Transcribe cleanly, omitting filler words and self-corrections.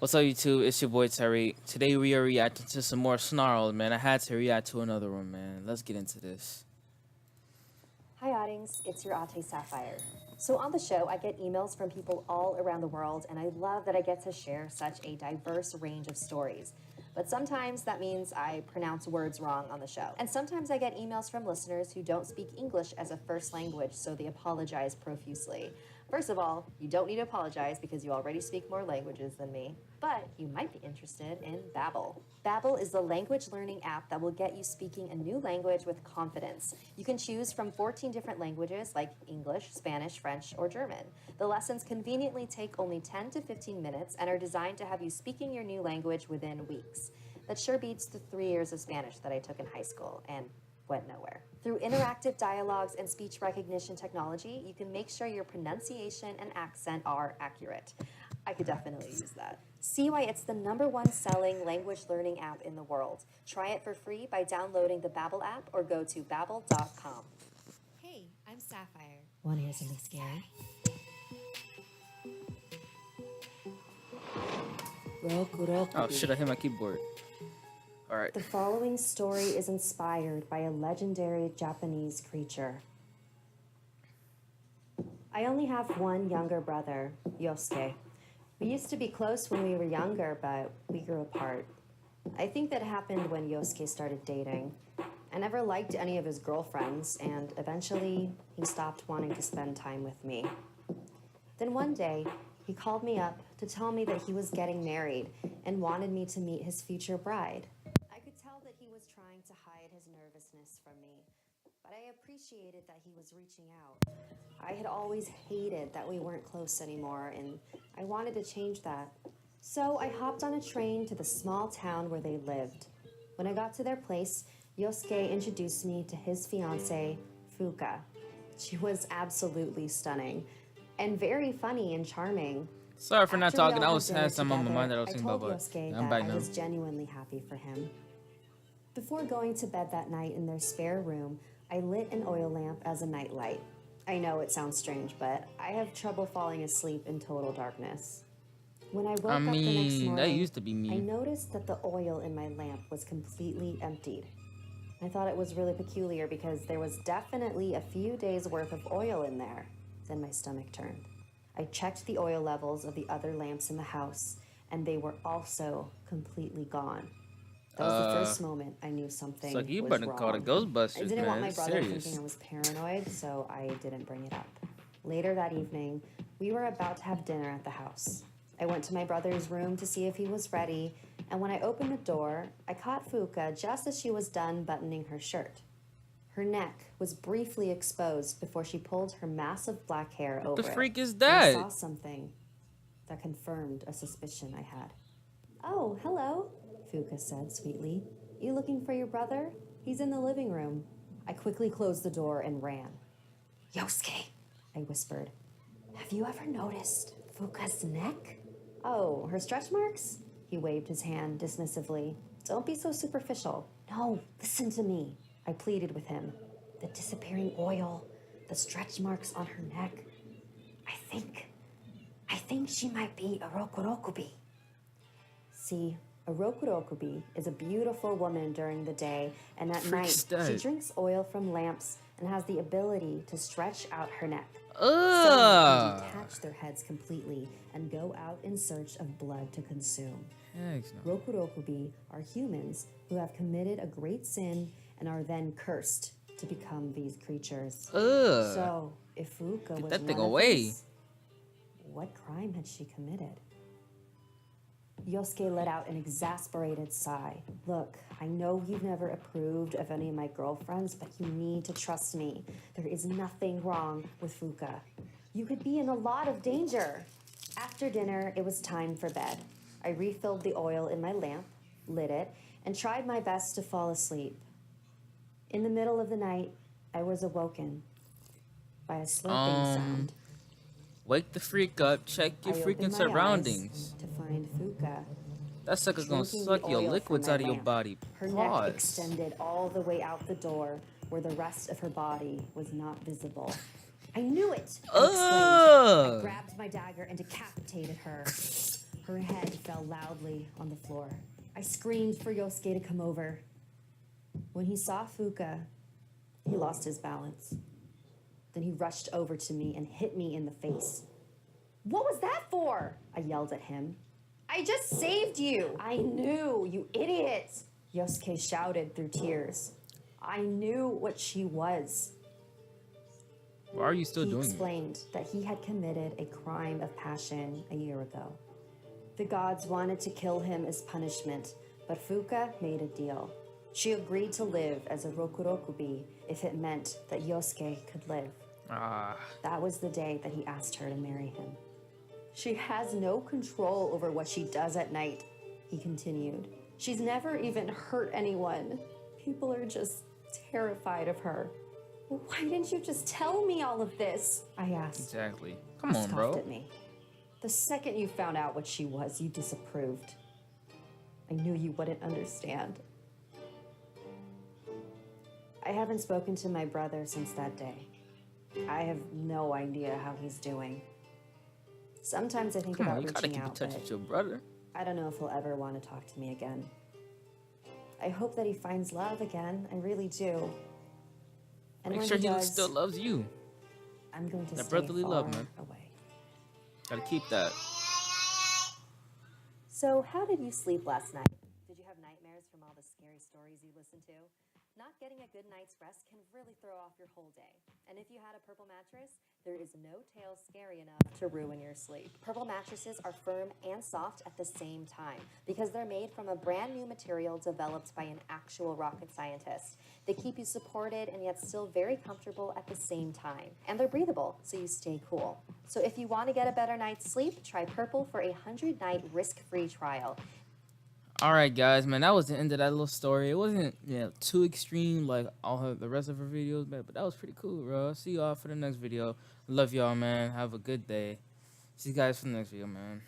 What's up, YouTube? It's your boy Terry. Today we are reacting to some more Snarled, man. I had to react to another one, man. Let's get into this. Hi, audience. It's your Ate Sapphire. So on the show, I get emails from people all around the world, and I love that I get to share such a diverse range of stories. But sometimes that means I pronounce words wrong on the show. And sometimes I get emails from listeners who don't speak English as a first language, so they apologize profusely. First of all, you don't need to apologize because you already speak more languages than me, but you might be interested in Babbel. Babbel is the language learning app that will get you speaking a new language with confidence. You can choose from 14 different languages like English, Spanish, French, or German. The lessons conveniently take only 10 to 15 minutes and are designed to have you speaking your new language within weeks. That sure beats the 3 years of Spanish that I took in high school and went nowhere. Through interactive dialogues and speech recognition technology, you can make sure your pronunciation and accent are accurate. I could definitely use that. See why it's the #1 selling language learning app in the world. Try it for free by downloading the Babbel app or go to babbel.com. Hey, I'm Sapphire. Want to hear something scary? Rokurokubi. Oh shit, I hit my keyboard. Alright. The following story is inspired by a legendary Japanese creature. I only have one younger brother, Yosuke. We used to be close when we were younger, but we grew apart. I think that happened when Yosuke started dating. I never liked any of his girlfriends, and eventually he stopped wanting to spend time with me. Then one day, he called me up to tell me that he was getting married and wanted me to meet his future bride. I could tell that he was trying to hide his nervousness from me, but I appreciated that he was reaching out. I had always hated that we weren't close anymore, and I wanted to change that. So I hopped on a train to the small town where they lived. When I got to their place, Yosuke introduced me to his fiancée, Fuka. She was absolutely stunning and very funny and charming. Sorry for not After we talking. all I had was dinner had some on my together, mind that I was I thinking told about, Yosuke but I'm that back I now. was genuinely happy for him. Before going to bed that night in their spare room, I lit an oil lamp as a nightlight. I know it sounds strange, but I have trouble falling asleep in total darkness. When I woke up the next morning, that used to be I me. noticed that the oil in my lamp was completely emptied. I thought it was really peculiar because there was definitely a few days worth of oil in there. Then my stomach turned. I checked the oil levels of the other lamps in the house, and they were also completely gone. That was the first moment I knew something So you was better wrong. call the I Ghostbusters, didn't want man. my It's brother serious. thinking I was paranoid, so I didn't bring it up. Later that evening, we were about to have dinner at the house. I went to my brother's room to see if he was ready, and when I opened the door, I caught Fuka just as she was done buttoning her shirt. Her neck was briefly exposed before she pulled her massive black hair over What the freak it. is And I saw that? something that confirmed a suspicion I had. "Oh, hello," Fuka said sweetly. "You looking for your brother? He's in the living room." I quickly closed the door and ran. "Yosuke," I whispered. "Have you ever noticed Fuka's neck?" "Oh, her stretch marks?" He waved his hand dismissively. "Don't be so superficial." "No, listen to me," I pleaded with him. "The disappearing oil, the stretch marks on her neck. I think she might be a Rokurokubi." See, a Rokurokubi is a beautiful woman during the day, and at night Freak's dead. she drinks oil from lamps and has the ability to stretch out her neck. Some Ugh. can detach their heads completely and go out in search of blood to consume. Heck no. Rokurokubi are humans who have committed a great sin and are then cursed to become these creatures. Ugh. So, if Fuka was that thing one of away. these, what crime had she committed? Yosuke let out an exasperated sigh. "Look, I know you've never approved of any of my girlfriends, but you need to trust me. There is nothing wrong with Fuka. You could be in a lot of danger." After dinner, it was time for bed. I refilled the oil in my lamp, lit it, and tried my best to fall asleep. In the middle of the night, I was awoken by a slurping sound. Wake the freak up. Check your I freaking opened my surroundings. eyes to find Fuka. That sucker's gonna Drinking suck the your oil liquids from my out of your lamp. body. Her neck extended all the way out the door, where the rest of her body was not visible. "I knew it!" I exclaimed. I Ugh. grabbed my dagger and decapitated her. Her head fell loudly on the floor. I screamed for Yosuke to come over. When he saw Fuka, he lost his balance. Then he rushed over to me and hit me in the face. "What was that for?" I yelled at him. "I just saved you." "I knew, you idiot." Yosuke shouted through tears. "I knew what she was." Why are you still He doing it? explained that he had committed a crime of passion a year ago. The gods wanted to kill him as punishment, but Fuka made a deal. She agreed to live as a Rokurokubi if it meant that Yosuke could live. That was the day that he asked her to marry him. "She has no control over what she does at night," he continued. "She's never even hurt anyone. People are just terrified of her." "Why didn't you just tell me all of this?" I asked. Exactly. Come He on, scoffed bro. at me. "The second you found out what she was, you disapproved. I knew you wouldn't understand." I haven't spoken to my brother since that day. I have no idea how he's doing. Sometimes I think Come on, about you gotta reaching keep in out, touch but with your brother. I don't know if he'll ever want to talk to me again. I hope that he finds love again. I really do. And Make when sure he he does, still loves you. I'm going to That stay brotherly far love, man. away. Gotta keep that. So, how did you sleep last night? Did you have nightmares from all the scary stories you listened to? Not getting a good night's rest can really throw off your whole day. And if you had a purple mattress, there is no tale scary enough to ruin your sleep. Purple mattresses are firm and soft at the same time because they're made from a brand new material developed by an actual rocket scientist. They keep you supported and yet still very comfortable at the same time. And they're breathable, so you stay cool. So if you want to get a better night's sleep, try Purple for a 100-night risk-free trial. All right, guys, man, that was the end of that little story. It wasn't, too extreme like the rest of her videos, man, but that was pretty cool, bro. See y'all for the next video. Love y'all, man. Have a good day. See you guys for the next video, man.